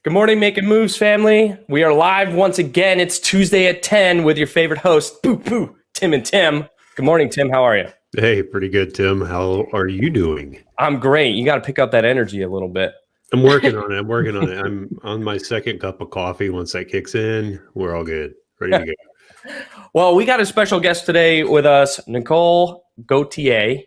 Good morning, Making Moves family. We are live once again. It's Tuesday at 10 with your favorite hosts, Tim and Tim. Good morning, Tim. How are you? Hey, pretty good, Tim. How are you doing? I'm great. You got to pick up that energy a little bit. I'm working on it. I'm on my second cup of coffee. Once that kicks in, we're all good. Ready to go. Well, we got a special guest today with us, Nicole Gauthier.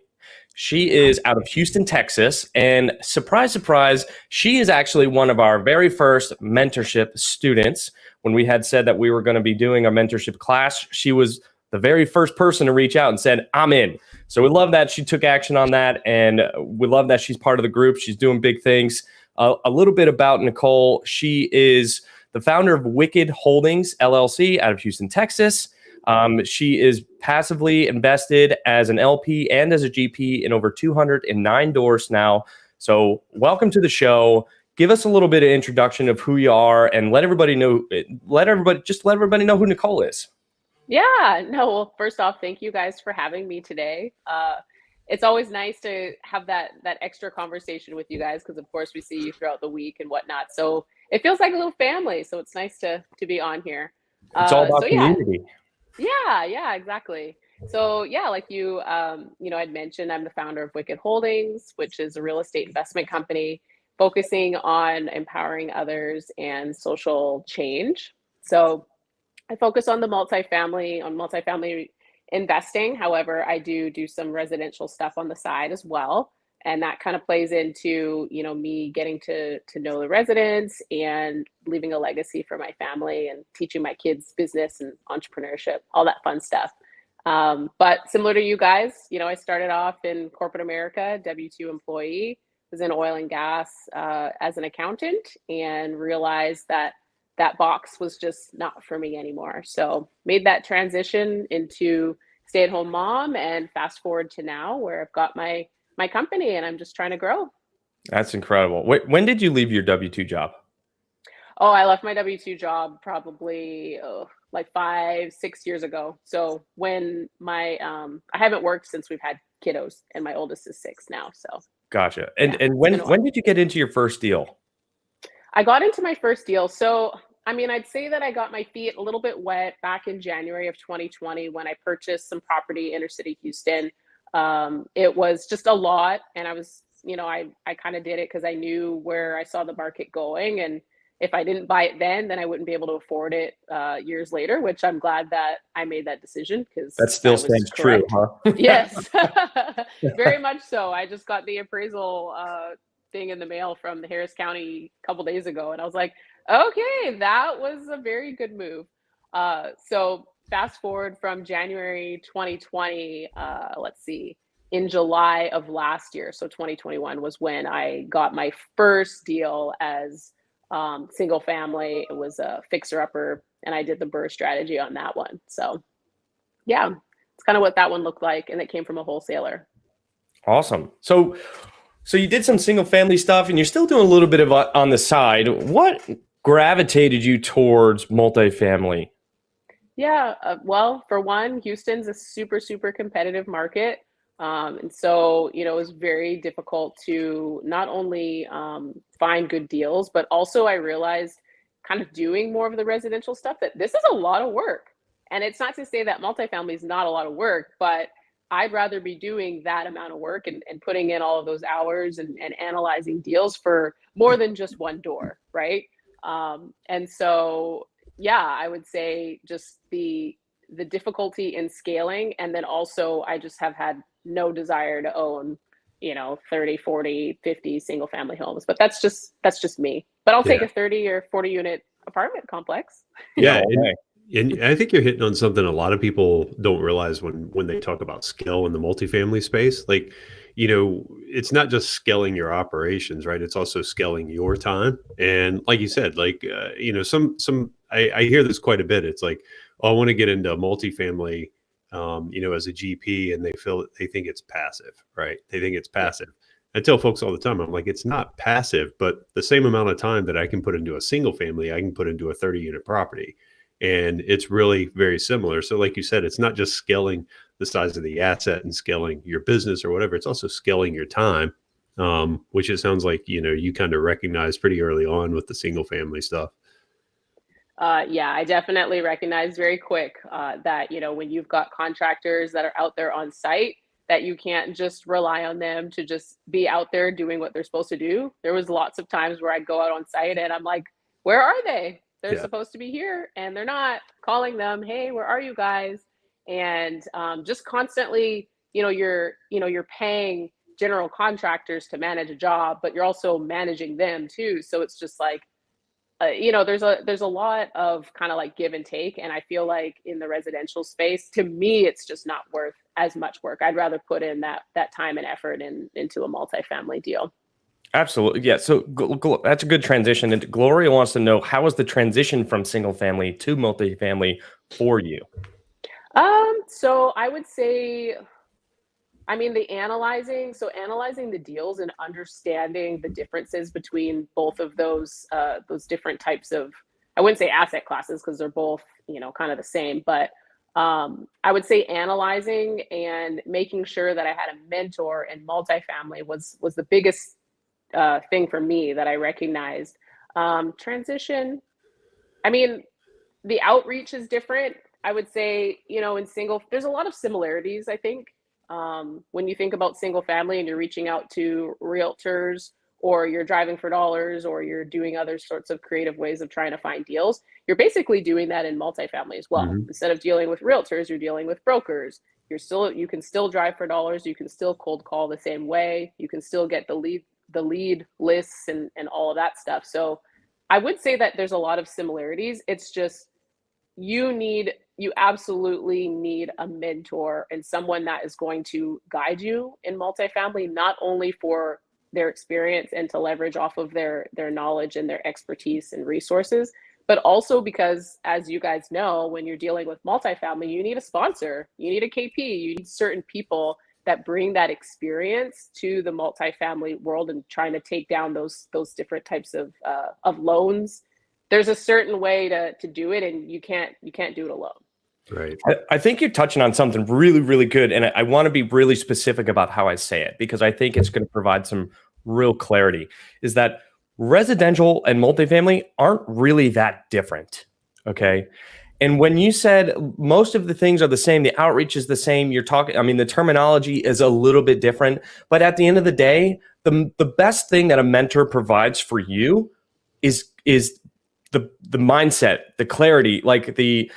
She is out of Houston, Texas, and surprise, surprise, she is actually one of our very first mentorship students. When we had said that we were going to be doing a mentorship class, she was the very first person to reach out and said, I'm in. So we love that she took action on that, and we love that she's part of the group. She's doing big things. A little bit about Nicole. She is the founder of Wicked Holdings, LLC, out of Houston, Texas. She is passively invested as an LP and as a GP in over 209 doors now. So welcome to the show. Give us a little bit of introduction of who you are and let everybody know who Nicole is. Yeah, no, well, first off, thank you guys for having me today. It's always nice to have that extra conversation with you guys because, of course, we see you throughout the week and whatnot. So it feels like a little family. So it's nice to be on here. It's all about community. Yeah, exactly. So yeah, like I'd mentioned, I'm the founder of Wicked Holdings, which is a real estate investment company focusing on empowering others and social change. So I focus on multifamily investing. However, I do some residential stuff on the side as well. And that kind of plays into, me getting to know the residents and leaving a legacy for my family and teaching my kids business and entrepreneurship, all that fun stuff. But similar to you guys, I started off in corporate America, W-2 employee, was in oil and gas as an accountant, and realized that box was just not for me anymore. So made that transition into stay-at-home mom, and fast forward to now where I've got my company and I'm just trying to grow. That's incredible. When did you leave your W-2 job? Oh, I left my W-2 job probably like 5-6 years ago. So when I haven't worked since we've had kiddos, and my oldest is 6 now. So gotcha. And when did you get into your first deal? I got into my first deal. So I'd say that I got my feet a little bit wet back in January of 2020 when I purchased some property inner city Houston. It was just a lot, and I was, I kind of did it because I knew where I saw the market going, and if I didn't buy it then I wouldn't be able to afford it years later, which I'm glad that I made that decision because that still stands true, huh? Yes, very much so. I just got the appraisal thing in the mail from the Harris County a couple days ago, and I was like, okay, that was a very good move. So fast forward from January 2020, in July of last year, so 2021 was when I got my first deal as single family. It was a fixer-upper, and I did the BRRRR strategy on that one. So yeah, it's kind of what that one looked like, and it came from a wholesaler. Awesome. So you did some single family stuff, and you're still doing a little bit of on the side. What gravitated you towards multifamily? Yeah, well, for one, Houston's a super, super competitive market. And so, it was very difficult to not only find good deals, but also I realized kind of doing more of the residential stuff that this is a lot of work. And it's not to say that multifamily is not a lot of work, but I'd rather be doing that amount of work and putting in all of those hours and analyzing deals for more than just one door, right? And so, yeah, I would say just the difficulty in scaling. And then also I just have had no desire to own, 30, 40, 50 single family homes, but that's just me. But I'll take a 30 or 40 unit apartment complex. Yeah. And I think you're hitting on something a lot of people don't realize when they talk about scale in the multifamily space. Like, it's not just scaling your operations, right? It's also scaling your time. And like you said, like, I hear this quite a bit. It's like, oh, I want to get into multifamily, as a GP, and they think it's passive, right? They think it's passive. I tell folks all the time, I'm like, it's not passive, but the same amount of time that I can put into a single family, I can put into a 30 unit property. And it's really very similar. So like you said, it's not just scaling the size of the asset and scaling your business or whatever. It's also scaling your time which it sounds like, you kind of recognized pretty early on with the single family stuff. Yeah, I definitely recognize very quick that, when you've got contractors that are out there on site, that you can't just rely on them to just be out there doing what they're supposed to do. There was lots of times where I'd go out on site and I'm like, where are they? They're Yeah. supposed to be here and they're not. Calling them, hey, where are you guys? And just constantly, you're paying general contractors to manage a job, but you're also managing them too. So it's just like, there's a lot of kind of like give and take, and I feel like in the residential space, to me, it's just not worth as much work. I'd rather put in that time and effort into a multifamily deal. Absolutely. Yeah. So that's a good transition. And Gloria wants to know, how was the transition from single family to multifamily for you? So I would say, I mean, analyzing the deals and understanding the differences between both of those different types of, I wouldn't say asset classes because they're both, kind of the same, but I would say analyzing and making sure that I had a mentor in multifamily was the biggest thing for me that I recognized. Transition, I mean, the outreach is different. I would say, in single, there's a lot of similarities, I think. When you think about single family and you're reaching out to realtors, or you're driving for dollars, or you're doing other sorts of creative ways of trying to find deals, you're basically doing that in multifamily as well. Mhm. Instead of dealing with realtors, you're dealing with brokers. You can still drive for dollars. You can still cold call the same way. You can still get the lead lists and all of that stuff. So I would say that there's a lot of similarities. It's just you absolutely need a mentor and someone that is going to guide you in multifamily, not only for their experience and to leverage off of their knowledge and their expertise and resources, but also because, as you guys know, when you're dealing with multifamily, you need a sponsor, you need a KP, you need certain people that bring that experience to the multifamily world and trying to take down those different types of loans. There's a certain way to do it, and you can't do it alone. Right. I think you're touching on something really, really good. And I want to be really specific about how I say it, because I think it's going to provide some real clarity, is that residential and multifamily aren't really that different. Okay. And when you said most of the things are the same, the outreach is the same, the terminology is a little bit different. But at the end of the day, the best thing that a mentor provides for you is the mindset, the clarity, like the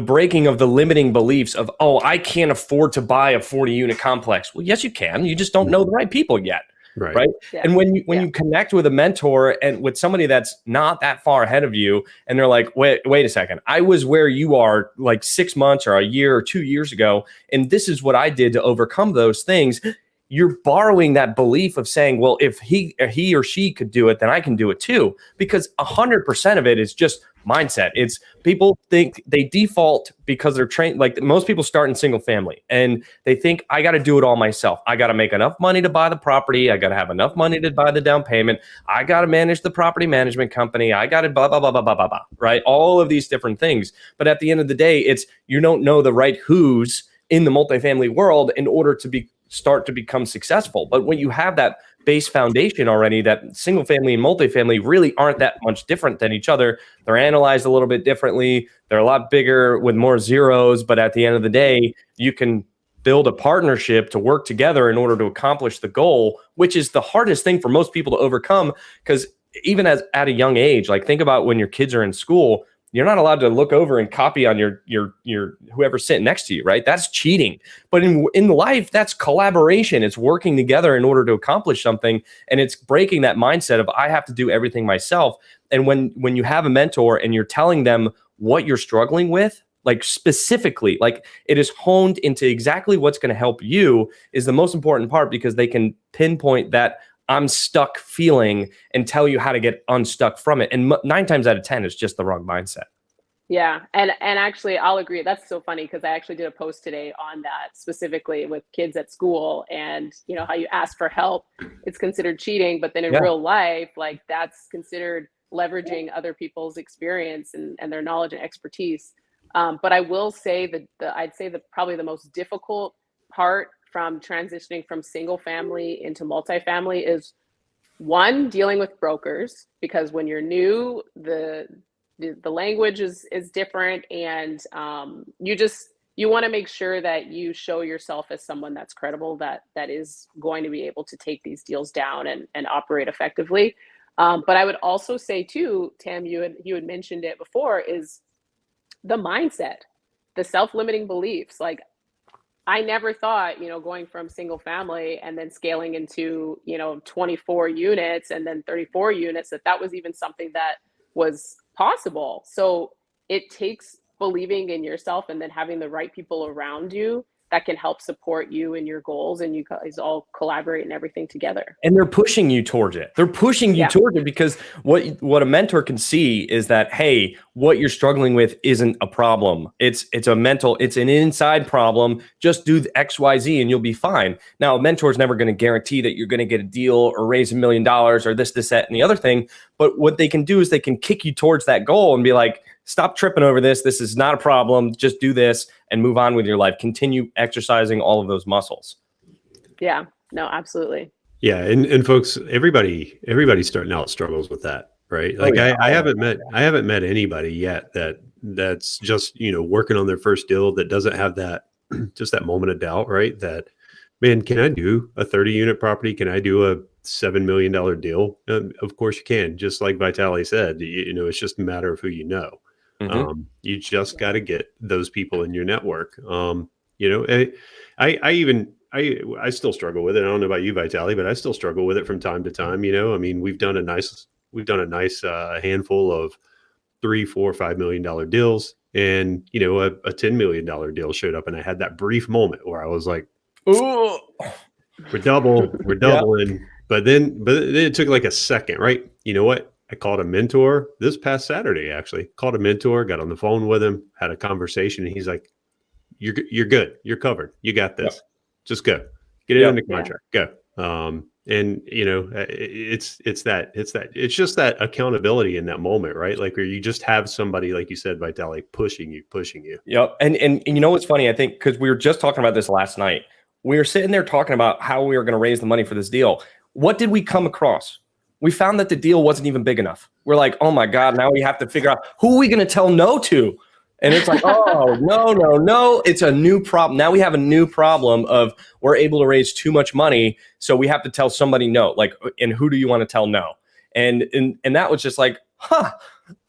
breaking of the limiting beliefs of, oh, I can't afford to buy a 40-unit complex. Well, yes, you can. You just don't know the right people yet. Right. Yeah. And when you connect with a mentor and with somebody that's not that far ahead of you, and they're like, wait a second, I was where you are like 6 months or a year or 2 years ago, and this is what I did to overcome those things. You're borrowing that belief of saying, well, if he or she could do it, then I can do it too. Because 100% of it is just mindset. It's people think they default because they're trained. Like most people start in single family and they think, I got to do it all myself. I got to make enough money to buy the property. I got to have enough money to buy the down payment. I got to manage the property management company. I got to blah, blah, blah, blah, blah, blah, blah, right? All of these different things. But at the end of the day, it's you don't know the right who's in the multifamily world in order to start to become successful. But when you have that base foundation already, that single family and multifamily really aren't that much different than each other. They're analyzed a little bit differently. They're a lot bigger with more zeros. But at the end of the day, you can build a partnership to work together in order to accomplish the goal, which is the hardest thing for most people to overcome. Because even at a young age, like think about when your kids are in school, you're not allowed to look over and copy on your whoever's sitting next to you, right? That's cheating. But in life, that's collaboration. It's working together in order to accomplish something, and it's breaking that mindset of I have to do everything myself. And when you have a mentor and you're telling them what you're struggling with, like specifically, like it is honed into exactly what's going to help you, is the most important part, because they can pinpoint that I'm stuck feeling and tell you how to get unstuck from it. And 9 times out of 10, it's just the wrong mindset. Yeah, and actually, I'll agree. That's so funny because I actually did a post today on that, specifically with kids at school, and how you ask for help, it's considered cheating, but then in real life, like that's considered leveraging other people's experience and their knowledge and expertise. But I will say that I'd say that probably the most difficult part from transitioning from single family into multifamily is one, dealing with brokers, because when you're new, the language is different, and you want to make sure that you show yourself as someone that's credible, that is going to be able to take these deals down and operate effectively. But I would also say too, Tim, you had mentioned it before, is the mindset, the self-limiting beliefs. Like, I never thought, going from single family and then scaling into, 24 units and then 34 units, that was even something that was possible. So it takes believing in yourself and then having the right people around you that can help support you and your goals, and you guys all collaborate and everything together. And they're pushing you towards it. They're pushing you towards it, because what a mentor can see is that, hey, what you're struggling with isn't a problem. It's an inside problem. Just do the X, Y, Z and you'll be fine. Now, a mentor is never going to guarantee that you're going to get a deal or raise $1 million or this, that, and the other thing. But what they can do is they can kick you towards that goal and be like, stop tripping over this. This is not a problem. Just do this and move on with your life. Continue exercising all of those muscles. Yeah, no, absolutely. Yeah. And folks, everybody starting out struggles with that, right? Like I haven't met anybody yet that's just, working on their first deal that doesn't have that, just that moment of doubt, right? That, man, can I do a 30-unit property? Can I do a $7 million deal? Of course you can. Just like Vitaly said, it's just a matter of who you know. Mm-hmm. You just got to get those people in your network. I still struggle with it. I don't know about you, Vitaly, but I still struggle with it from time to time. I mean, we've done a nice handful of $3, $4, $5 million deals, and a $10 million deal showed up, and I had that brief moment where I was like, "Ooh, we're doubling." Yeah. But then it took like a second, right? You know what? I called a mentor this past Saturday, actually. Called a mentor, got on the phone with him, had a conversation, and he's like, you're good. You're covered. You got this. Yep. Just go. Get it under contract. Go. And it's just that accountability in that moment, right? Like, where you just have somebody, like you said, Vitaly, pushing you. Yep. And you know what's funny? I think, because we were just talking about this last night, we were sitting there talking about how we were going to raise the money for this deal. What did we come across? We found that the deal wasn't even big enough. We're like, oh my God, now we have to figure out who are we going to tell no to? And it's like, oh, no. It's a new problem. Now we have a new problem of we're able to raise too much money, so we have to tell somebody no. Like, and who do you want to tell no? And that was just like,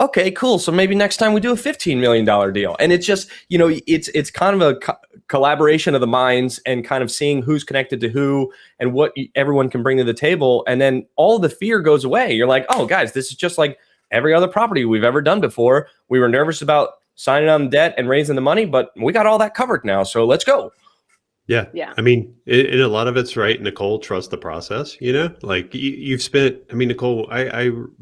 okay, cool. So maybe next time we do a $15 million deal. And it's just, it's kind of a collaboration of the minds and kind of seeing who's connected to who and what everyone can bring to the table. And then all of the fear goes away. You're like, oh, guys, this is just like every other property we've ever done before. We were nervous about signing on debt and raising the money, but we got all that covered now. So let's go. Yeah. I mean, and a lot of it's right, Nicole, trust the process, like you've spent, I mean, Nicole,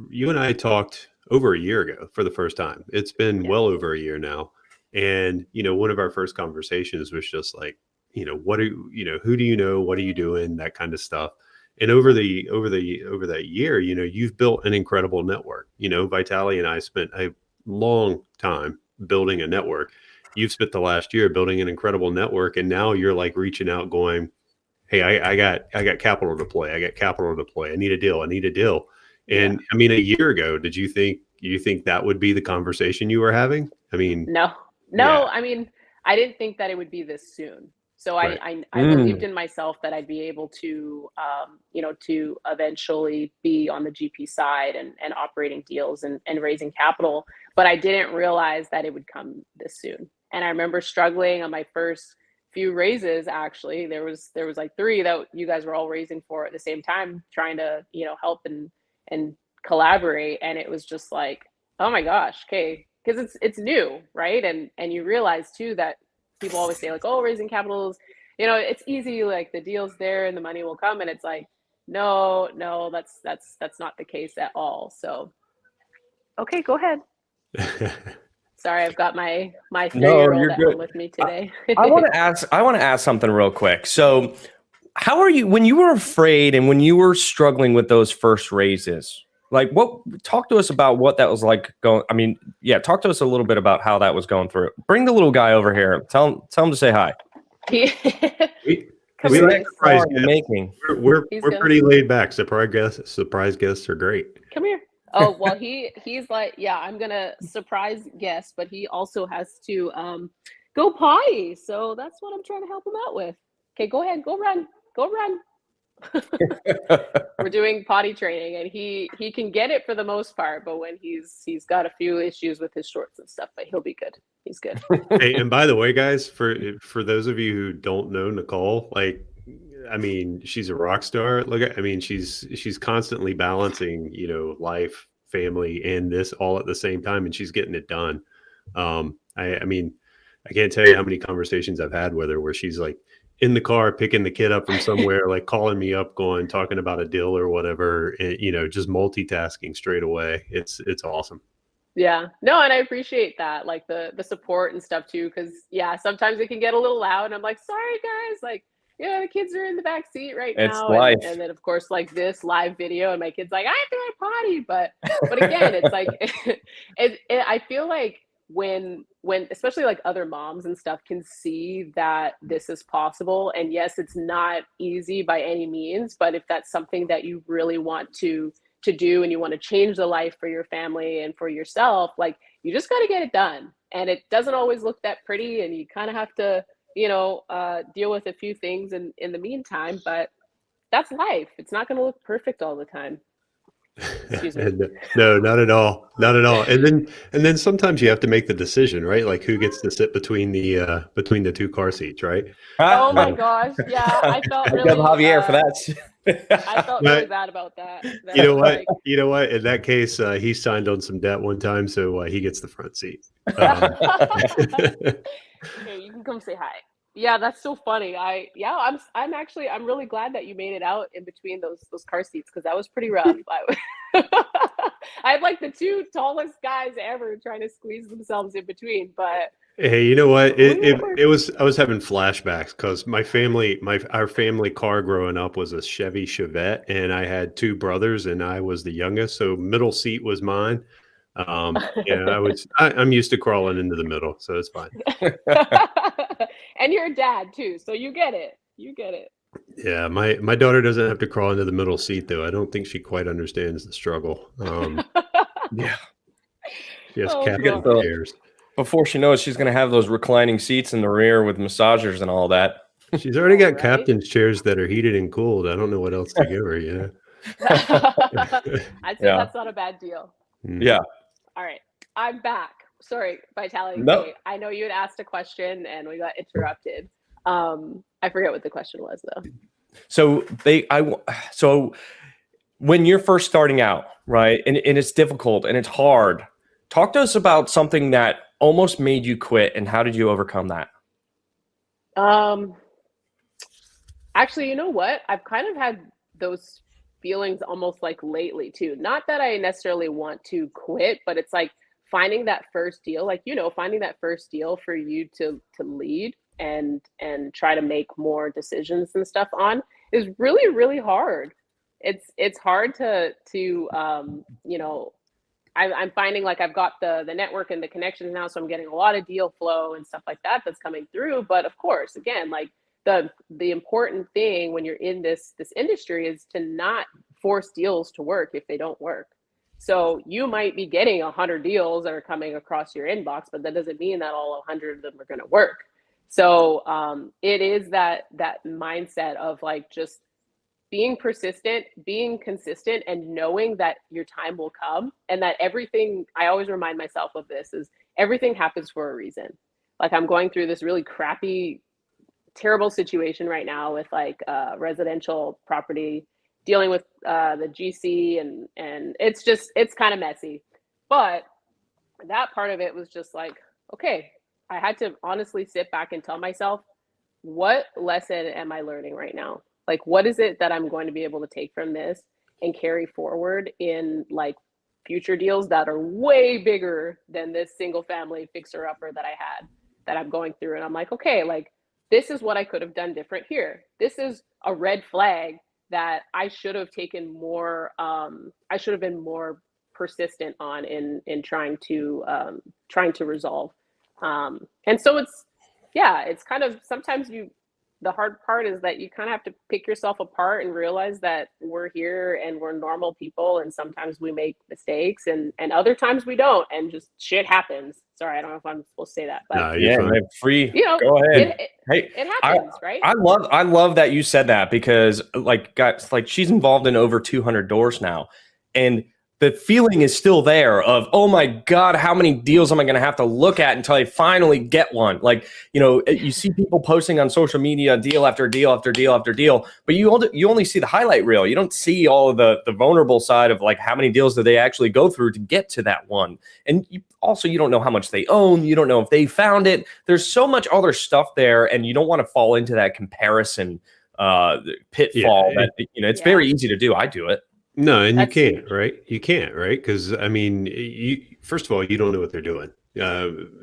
you and I talked over a year ago for the first time. It's been well over a year now. And, one of our first conversations was just like, who do you know? What are you doing? That kind of stuff. And over that year, you've built an incredible network. Vitaly and I spent a long time building a network. You've spent the last year building an incredible network, and now you're like reaching out going, hey, I got capital to deploy. I need a deal. And I mean, a year ago, did you think that would be the conversation you were having? I mean, no. I mean, I didn't think that it would be this soon. So right. I believed in myself that I'd be able to, to eventually be on the GP side and operating deals and raising capital. But I didn't realize that it would come this soon. And I remember struggling on my first few raises. Actually, there was like 3 that you guys were all raising for at the same time, trying to, help and collaborate. And it was just like, oh my gosh, okay, because it's new, right? And you realize too that people always say like, oh, raising capitals, it's easy, like the deal's there and the money will come. And it's like, no, that's not the case at all. So, okay, go ahead. Sorry, I've got my 3-year-old at home with me today. I want to ask something real quick. So how are you, when you were afraid and when you were struggling with those first raises, like talk to us about what that was like going. I mean, talk to us a little bit about how that was going through. Bring the little guy over here. Tell him to say hi. Come We here, like Mace. surprise Car you're guests. making. We're He's gonna pretty laid back. Surprise guests are great. come here. Oh well, he's like, yeah, I'm gonna surprise guest, but he also has to go potty. So that's what I'm trying to help him out with. Okay, go ahead, go run, go run. We're doing potty training, and he can get it for the most part, but when he's got a few issues with his shorts and stuff, but he'll be good. He's good. Hey, and by the way, guys, for those of you who don't know Nicole, like, I mean, she's a rock star. I mean, she's constantly balancing, life, family, and this all at the same time, and she's getting it done. I mean, I can't tell you how many conversations I've had with her where she's like in the car picking the kid up from somewhere, like calling me up, talking about a deal or whatever, and, just multitasking straight away. It's awesome. Yeah, no, and I appreciate that, like the support and stuff too, because yeah, sometimes it can get a little loud. And I'm like, sorry guys, like, yeah, the kids are in the back seat right It's now, life. and then of course like this live video, and my kid's like, I have to go potty, but again, it's like, I feel like when especially like other moms and stuff can see that this is possible, and yes, it's not easy by any means, but if that's something that you really want to do and you want to change the life for your family and for yourself, like you just got to get it done. And it doesn't always look that pretty, and you kind of have to, deal with a few things in the meantime, but that's life. It's not going to look perfect all the time. Excuse me. No, not at all. Not at all. And then sometimes you have to make the decision, right? Like who gets to sit between the two car seats, right? Oh my gosh. Yeah. I felt I'd really, love Javier for that. I felt really bad about that. You know what? Like, You know what? In that case, he signed on some debt one time, so he gets the front seat. okay, you can come say hi. Yeah, that's so funny. I'm really glad that you made it out in between those car seats, because that was pretty rough. I had like the two tallest guys ever trying to squeeze themselves in between, but Hey, you know what? It was, I was having flashbacks because our family car growing up was a Chevy Chevette, and I had two brothers, and I was the youngest, so middle seat was mine. I'm used to crawling into the middle, so it's fine. and you're a dad too, so you get it. You get it. Yeah, my daughter doesn't have to crawl into the middle seat though. I don't think she quite understands the struggle. Yeah. She has Oh, captain God. chairs. Before she knows, she's going to have those reclining seats in the rear with massagers and all that. She's already got Right? captain's chairs that are heated and cooled. I don't know what else to give her, I'd say that's not a bad deal. Yeah. All right, I'm back. Sorry, Vitality. No. K, I know you had asked a question and we got interrupted. I forget what the question was though. So when you're first starting out, right, and it's difficult and it's hard, talk to us about something that almost made you quit, and how did you overcome that? Actually, you know what? I've kind of had those feelings almost like lately too. Not that I necessarily want to quit, but it's like finding that first deal, like, finding that first deal for you to lead and try to make more decisions and stuff on is really, really hard. It's hard to I'm finding like I've got the network and the connections now, so I'm getting a lot of deal flow and stuff like that that's coming through. But of course, again, like the important thing when you're in this industry is to not force deals to work if they don't work. So you might be getting 100 deals that are coming across your inbox, but that doesn't mean that all 100 of them are going to work. So it is that mindset of like just being persistent, being consistent, and knowing that your time will come, and that everything, I always remind myself of this, is everything happens for a reason. Like I'm going through this really crappy, terrible situation right now with like residential property, dealing with the GC, and it's kind of messy. But that part of it was just like, okay, I had to honestly sit back and tell myself, what lesson am I learning right now? Like, what is it that I'm going to be able to take from this and carry forward in like future deals that are way bigger than this single family fixer upper that I had, that I'm going through? And I'm like, okay, like this is what I could have done different here. This is a red flag that I should have taken more, I should have been more persistent on in trying to resolve. And so it's kind of, sometimes the hard part is that you kind of have to pick yourself apart and realize that we're here and we're normal people, and sometimes we make mistakes, and other times we don't, and just shit happens. Sorry, I don't know if I'm supposed to say that, but No, you're Yeah, fine. man, free. you know, Go ahead. Hey, it happens, right? I love that you said that, because like, guys, like, she's involved in over 200 doors now, and the feeling is still there of, oh my God, how many deals am I going to have to look at until I finally get one? Like, you know, you see people posting on social media deal after deal after deal after deal, but you only see the highlight reel. You don't see all of the vulnerable side of, like, how many deals do they actually go through to get to that one. And you don't know how much they own. You don't know if they found it. There's so much other stuff there, and you don't want to fall into that comparison pitfall that, you know, it's very easy to do. I do it. No, and That's you can't, huge. right? You can't, right? Because I mean, you first of all, you don't know what they're doing.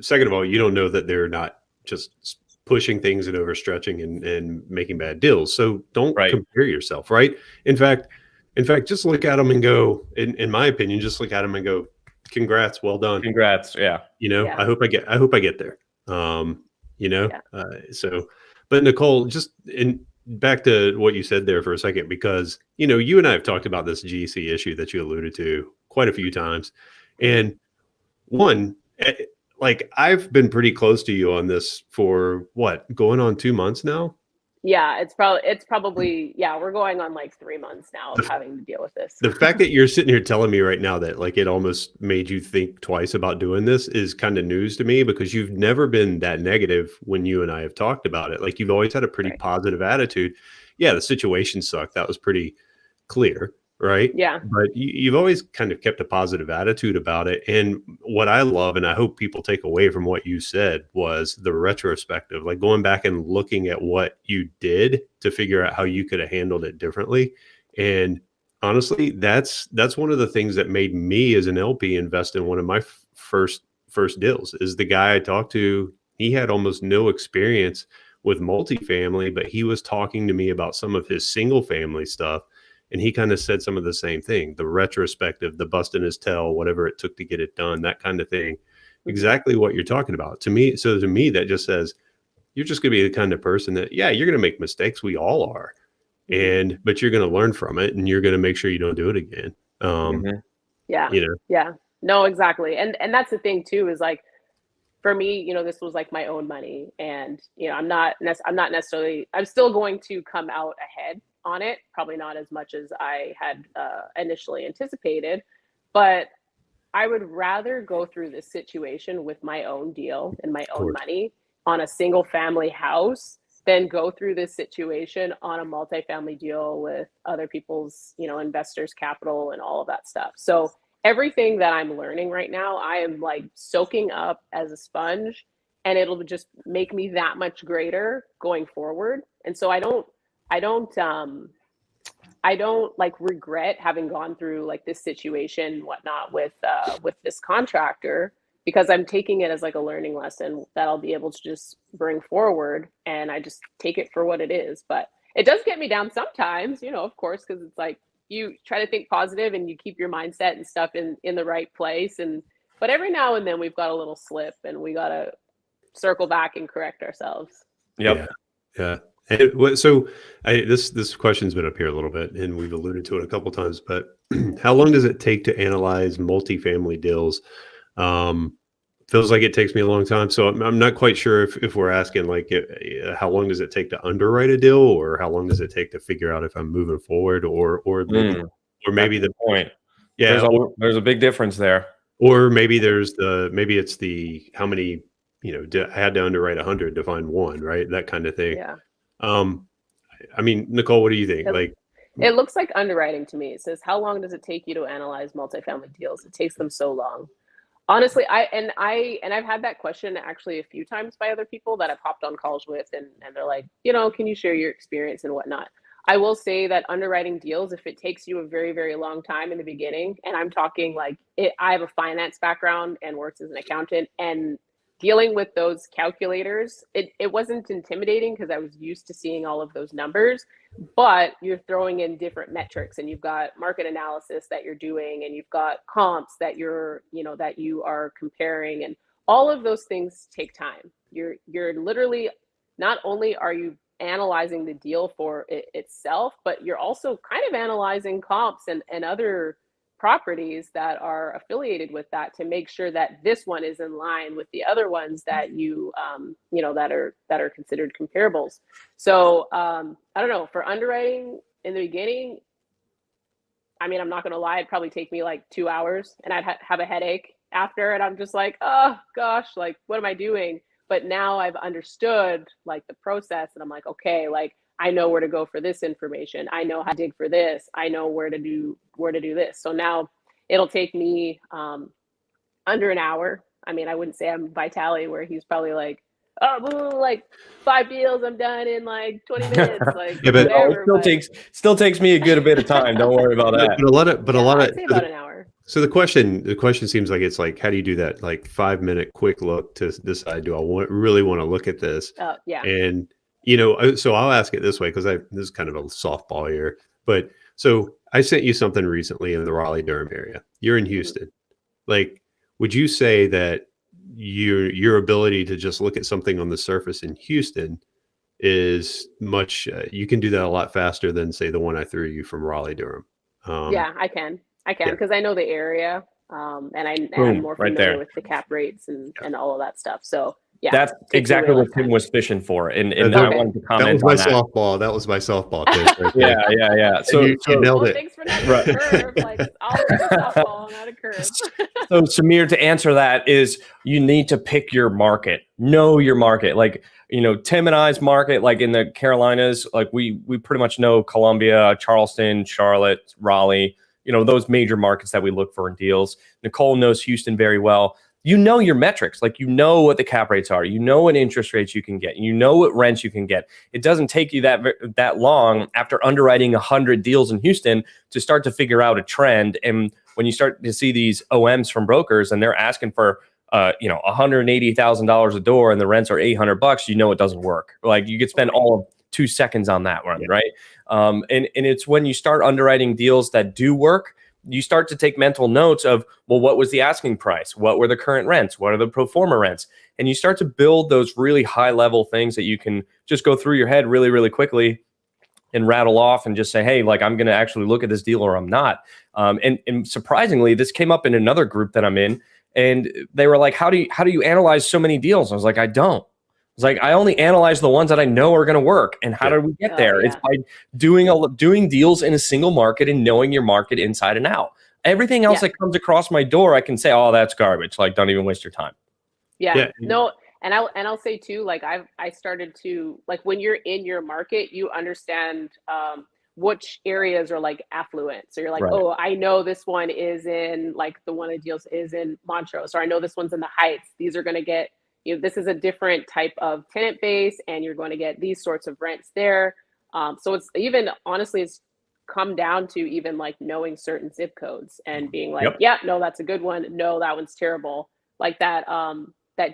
Second of all, you don't know that they're not just pushing things and overstretching and making bad deals. So don't Right. compare yourself, right? In fact, just look at them and go. In my opinion, just look at them and go, "Congrats, well done." Congrats. Yeah. You know, Yeah. I hope I get there. You know, so, but Nicole, just back to what you said there for a second, because, you know, you and I have talked about this GC issue that you alluded to quite a few times. And one, like, I've been pretty close to you on this for what, going on 2 months now? Yeah, it's probably we're going on like 3 months now of having to deal with this. The fact that you're sitting here telling me right now that, like, it almost made you think twice about doing this is kind of news to me, because you've never been that negative when you and I have talked about it. Like, you've always had a pretty positive attitude. Yeah, the situation sucked. That was pretty clear, right? Yeah. But you've always kind of kept a positive attitude about it. And what I love, and I hope people take away from what you said, was the retrospective, like going back and looking at what you did to figure out how you could have handled it differently. And honestly, that's one of the things that made me as an LP invest in one of my first deals. Is the guy I talked to, he had almost no experience with multifamily, but he was talking to me about some of his single family stuff. And he kind of said some of the same thing, the retrospective, the busting his tail, whatever it took to get it done, that kind of thing. Exactly what you're talking about. To me, that just says, you're just going to be the kind of person that, yeah, you're going to make mistakes. We all are. But you're going to learn from it, and you're going to make sure you don't do it again. Yeah. You know? Yeah. No, exactly. And that's the thing too, is like, for me, you know, this was like my own money, and, you know, I'm still going to come out ahead on it. Probably not as much as I had initially anticipated, but I would rather go through this situation with my own deal and my own money on a single family house than go through this situation on a multifamily deal with other people's, you know, investors' capital and all of that stuff. So everything that I'm learning right now, I am like soaking up as a sponge, and it'll just make me that much greater going forward. And so I don't like regret having gone through like this situation, whatnot, with this contractor, because I'm taking it as like a learning lesson that I'll be able to just bring forward, and I just take it for what it is. But it does get me down sometimes, you know, of course, because it's like, you try to think positive and you keep your mindset and stuff in the right place, but every now and then we've got a little slip, and we got to circle back and correct ourselves. Yep. Yeah. And so this question's been up here a little bit, and we've alluded to it a couple times, but how long does it take to analyze multifamily deals? Feels like it takes me a long time. So I'm not quite sure if we're asking, like, how long does it take to underwrite a deal, or how long does it take to figure out if I'm moving forward, or maybe the point. Yeah. There's a big difference there. Or maybe maybe it's the, how many, you know, I had to underwrite 100 to find one, right? That kind of thing. Yeah. I mean, Nicole, what do you think? It looks like underwriting to me. It says, how long does it take you to analyze multifamily deals? It takes them so long. Honestly, I've had that question actually a few times by other people that I've hopped on calls with, and they're like, you know, can you share your experience and whatnot? I will say that underwriting deals, if it takes you a very, very long time in the beginning, and I'm talking like I have a finance background and worked as an accountant, and dealing with those calculators, it wasn't intimidating because I was used to seeing all of those numbers, but you're throwing in different metrics, and you've got market analysis that you're doing, and you've got comps that that you are comparing, and all of those things take time. You're literally, not only are you analyzing the deal for itself, but you're also kind of analyzing comps and other properties that are affiliated with that to make sure that this one is in line with the other ones that you know, that are considered comparables. So I don't know, for underwriting in the beginning, I mean, I'm not going to lie, it'd probably take me like 2 hours and I'd have a headache after. And I'm just like, oh gosh, like, what am I doing? But now I've understood like the process and I'm like, okay, like I know where to go for this information. I know how to dig for this. I know where to do this. So now it'll take me under an hour. I mean, I wouldn't say I'm Vitali where he's probably like, oh, like 5 deals, I'm done in like 20 minutes, like Yeah, but whatever. It still takes me a good bit of time. Don't worry about that. But a lot I'd of say about an hour. So the question seems like it's like, how do you do that? Like 5-minute quick look to decide, do I really want to look at this? Yeah. And, you know, so I'll ask it this way, because this is kind of a softball here, but so I sent you something recently in the Raleigh-Durham area. You're in Houston. Like, would you say that your ability to just look at something on the surface in Houston is much, you can do that a lot faster than, say, the one I threw you from Raleigh-Durham? Yeah, I can yeah. because I know the area, and I'm more right familiar there. with the cap rates and all of that stuff. So yeah, That's exactly what Tim was fishing for, and I wanted to comment on that. That was my softball pitch right there. Yeah. So you nailed it. Thanks for not a curve. Like, I'll take a softball, not a curve. So Samir, to answer that is you need to pick your market, know your market. Like, you know, Tim and I's market, like in the Carolinas, like we pretty much know Columbia, Charleston, Charlotte, Raleigh, you know, those major markets that we look for in deals. Nicole knows Houston very well. You know your metrics, like you know what the cap rates are, you know what interest rates you can get, you know what rents you can get. It doesn't take you that long after underwriting 100 deals in Houston to start to figure out a trend. And when you start to see these OMs from brokers and they're asking for $180,000 a door and the rents are $800, you know it doesn't work. Like you could spend all of 2 seconds on that one, right? And it's when you start underwriting deals that do work, you start to take mental notes of, well, what was the asking price? What were the current rents? What are the pro forma rents? And you start to build those really high level things that you can just go through your head really, really quickly and rattle off and just say, hey, like I'm going to actually look at this deal or I'm not. And surprisingly, this came up in another group that I'm in, and they were like, how do you analyze so many deals? I was like, I don't. It's like, I only analyze the ones that I know are going to work. And how do we get there? It's by doing deals in a single market and knowing your market inside and out. Everything else that comes across my door, I can say, oh, that's garbage. Like, don't even waste your time. No. And I'll say too, like I started to, like, when you're in your market, you understand which areas are like affluent. So you're like, oh, I know this one is in, like, the one of the deals is in Montrose, or I know this one's in the Heights. These are going to get, you know, this is a different type of tenant base and you're going to get these sorts of rents there. So it's even, honestly, it's come down to even like knowing certain zip codes and being like, no, that's a good one. No, that one's terrible. Like that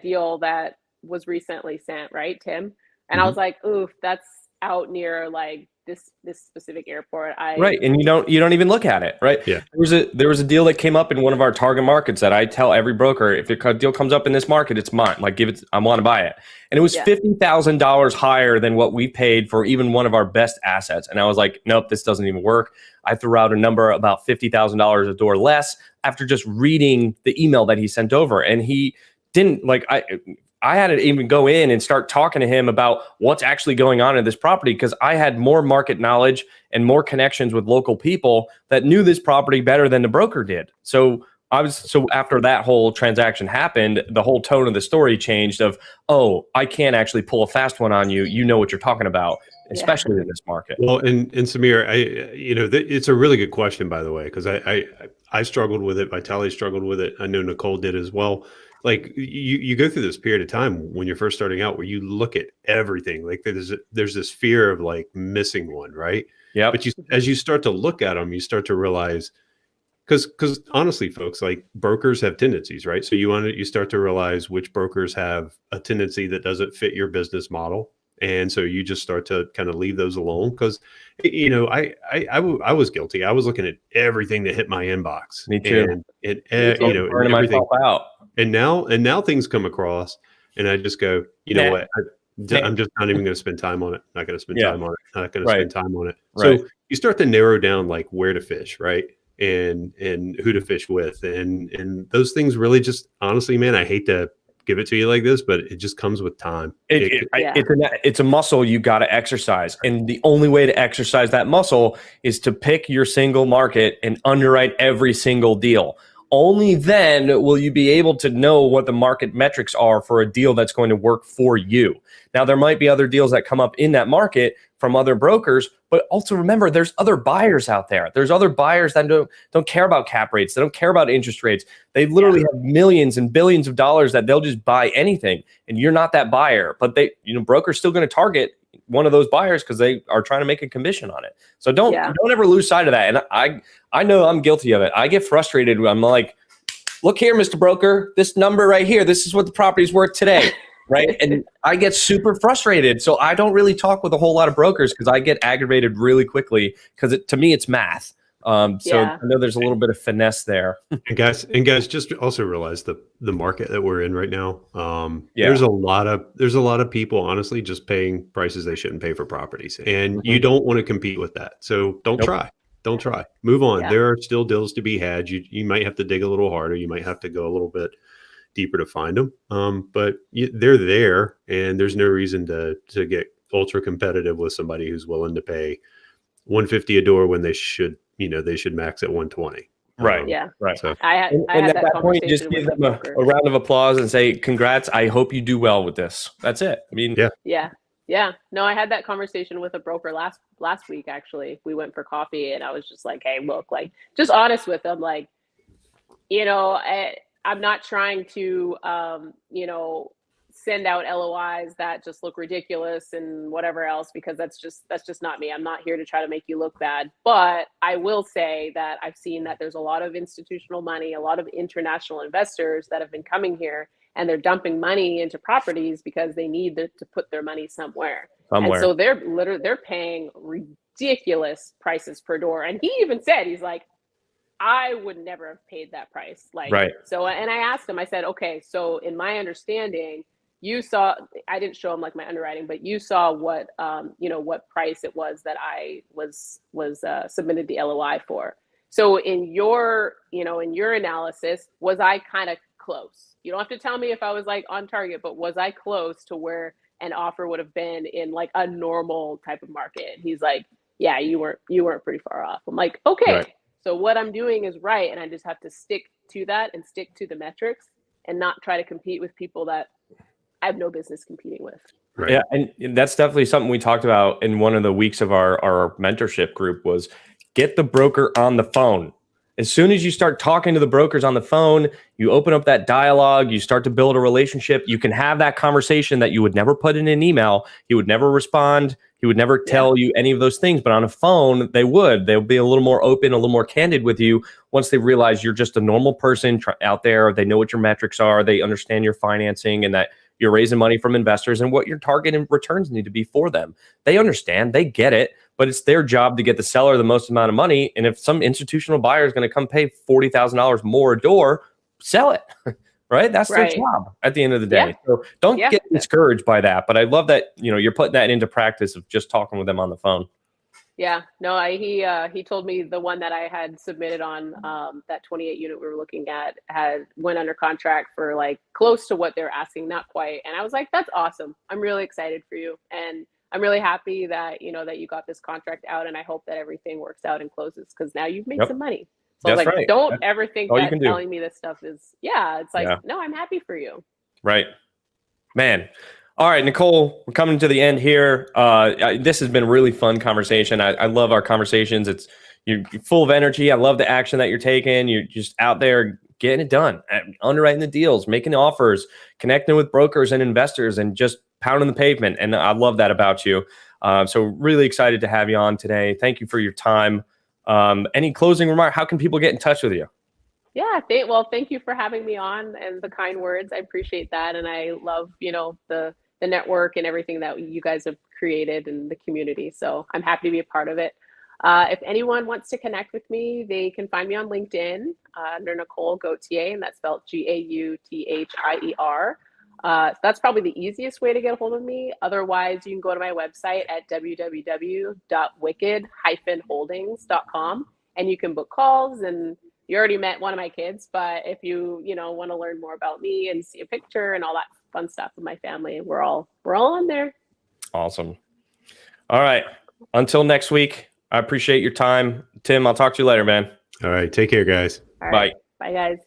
deal that was recently sent, right, Tim? And I was like, oof, that's out near like this specific airport. Right, and you don't even look at it, right? Yeah. There was a deal that came up in one of our target markets that I tell every broker, if your deal comes up in this market, it's mine. Like, I want to buy it, and it was $50,000 higher than what we paid for even one of our best assets. And I was like, nope, this doesn't even work. I threw out a number about $50,000 a door less after just reading the email that he sent over, and he didn't like. I had to even go in and start talking to him about what's actually going on in this property, because I had more market knowledge and more connections with local people that knew this property better than the broker did. So after that whole transaction happened, the whole tone of the story changed of, oh, I can't actually pull a fast one on you. You know what you're talking about, especially in this market. Well, and Samir, it's a really good question, by the way, because I struggled with it. Vitaly struggled with it. I know Nicole did as well. Like you go through this period of time when you're first starting out where you look at everything. Like there's this fear of like missing one, right? Yeah. But as you start to look at them, you start to realize, because honestly, folks, like brokers have tendencies, right? So you start to realize which brokers have a tendency that doesn't fit your business model. And so you just start to kind of leave those alone, because, you know, I was guilty. I was looking at everything that hit my inbox. Me too. And you know, burning myself out. And now things come across, and I just go, you know what? I'm just not even going to spend time on it. Not going to spend Yeah. time on it. Not going to Right. spend time on it. Right. So you start to narrow down like where to fish, right? And who to fish with, and those things really just honestly, man, I hate to give it to you like this, but it just comes with time. It's a muscle you got to exercise. And the only way to exercise that muscle is to pick your single market and underwrite every single deal. Only then will you be able to know what the market metrics are for a deal that's going to work for you. Now, there might be other deals that come up in that market from other brokers, but also remember, there's other buyers out there. There's other buyers that don't care about cap rates. They don't care about interest rates. They literally have millions and billions of dollars that they'll just buy anything. And you're not that buyer, but brokers still going to target one of those buyers because they are trying to make a commission on it. So don't ever lose sight of that. And I know I'm guilty of it. I get frustrated when I'm like, look here, Mr. Broker, this number right here, this is what the property's worth today. Right. And I get super frustrated. So I don't really talk with a whole lot of brokers because I get aggravated really quickly because to me, it's math. I know there's a little bit of finesse there. And guys, just also realize the market that we're in right now. There's a lot of people honestly just paying prices they shouldn't pay for properties, and you don't want to compete with that. So don't try. Don't try. Move on. Yeah. There are still deals to be had. You might have to dig a little harder. You might have to go a little bit deeper to find them. But they're there, and there's no reason to get ultra competitive with somebody who's willing to pay $150 a door when they should max at 120. Right. Right. So I had at that point, just give them a round of applause and say, congrats. I hope you do well with this. That's it. I mean, yeah. No, I had that conversation with a broker last week. Actually, we went for coffee and I was just like, hey, look, like just honest with them. Like, I'm not trying to, send out LOIs that just look ridiculous and whatever else, because that's just not me. I'm not here to try to make you look bad. But I will say that I've seen that there's a lot of institutional money, a lot of international investors that have been coming here, and they're dumping money into properties because they need to put their money somewhere. And so they're paying ridiculous prices per door. And he even said, he's like, I would never have paid that price. So, and I asked him, I said, okay, so in my understanding, you saw, I didn't show him like my underwriting, but you saw what, what price it was that I was submitted the LOI for. So in your analysis, was I kind of close? You don't have to tell me if I was like on target, but was I close to where an offer would have been in like a normal type of market? He's like, yeah, you weren't pretty far off. I'm like, okay. Right. So what I'm doing is right. And I just have to stick to that and stick to the metrics and not try to compete with people that I have no business competing with. Right. Yeah. And that's definitely something we talked about in one of the weeks of our mentorship group was get the broker on the phone. As soon as you start talking to the brokers on the phone, you open up that dialogue, you start to build a relationship. You can have that conversation that you would never put in an email. He would never respond. He would never tell you any of those things. But on a phone, they'll be a little more open, a little more candid with you once they realize you're just a normal person out there. They know what your metrics are. They understand your financing and that you're raising money from investors and what your target and returns need to be for them. They understand, they get it, but it's their job to get the seller the most amount of money. And if some institutional buyer is going to come pay $40,000 more a door, sell it, right? That's their job at the end of the day. Yeah. So don't get discouraged by that. But I love that, you're putting that into practice of just talking with them on the phone. Yeah, no, he told me the one that I had submitted on that 28 unit we were looking at went under contract for like close to what they're asking, not quite. And I was like, that's awesome. I'm really excited for you. And I'm really happy that, that you got this contract out, and I hope that everything works out and closes because now you've made some money. So that's like, right. Don't ever think that telling me this stuff is, it's like, no, I'm happy for you. Right. Man. All right, Nicole, we're coming to the end here. This has been a really fun conversation. I love our conversations. You're full of energy. I love the action that you're taking. You're just out there getting it done, underwriting the deals, making the offers, connecting with brokers and investors, and just pounding the pavement. And I love that about you. So really excited to have you on today. Thank you for your time. Any closing remark? How can people get in touch with you? Yeah, thank you for having me on and the kind words. I appreciate that. And I love, the network and everything that you guys have created in the community. So I'm happy to be a part of it. If anyone wants to connect with me, they can find me on LinkedIn under Nicole Gauthier, and that's spelled Gauthier. That's probably the easiest way to get a hold of me. Otherwise, you can go to my website at www.wicked-holdings.com and you can book calls. And you already met one of my kids, but if you want to learn more about me and see a picture and all that fun stuff with my family, we're all on there. Awesome. All right. Until next week, I appreciate your time. Tim, I'll talk to you later, man. All right. Take care, guys. All right. Bye, guys.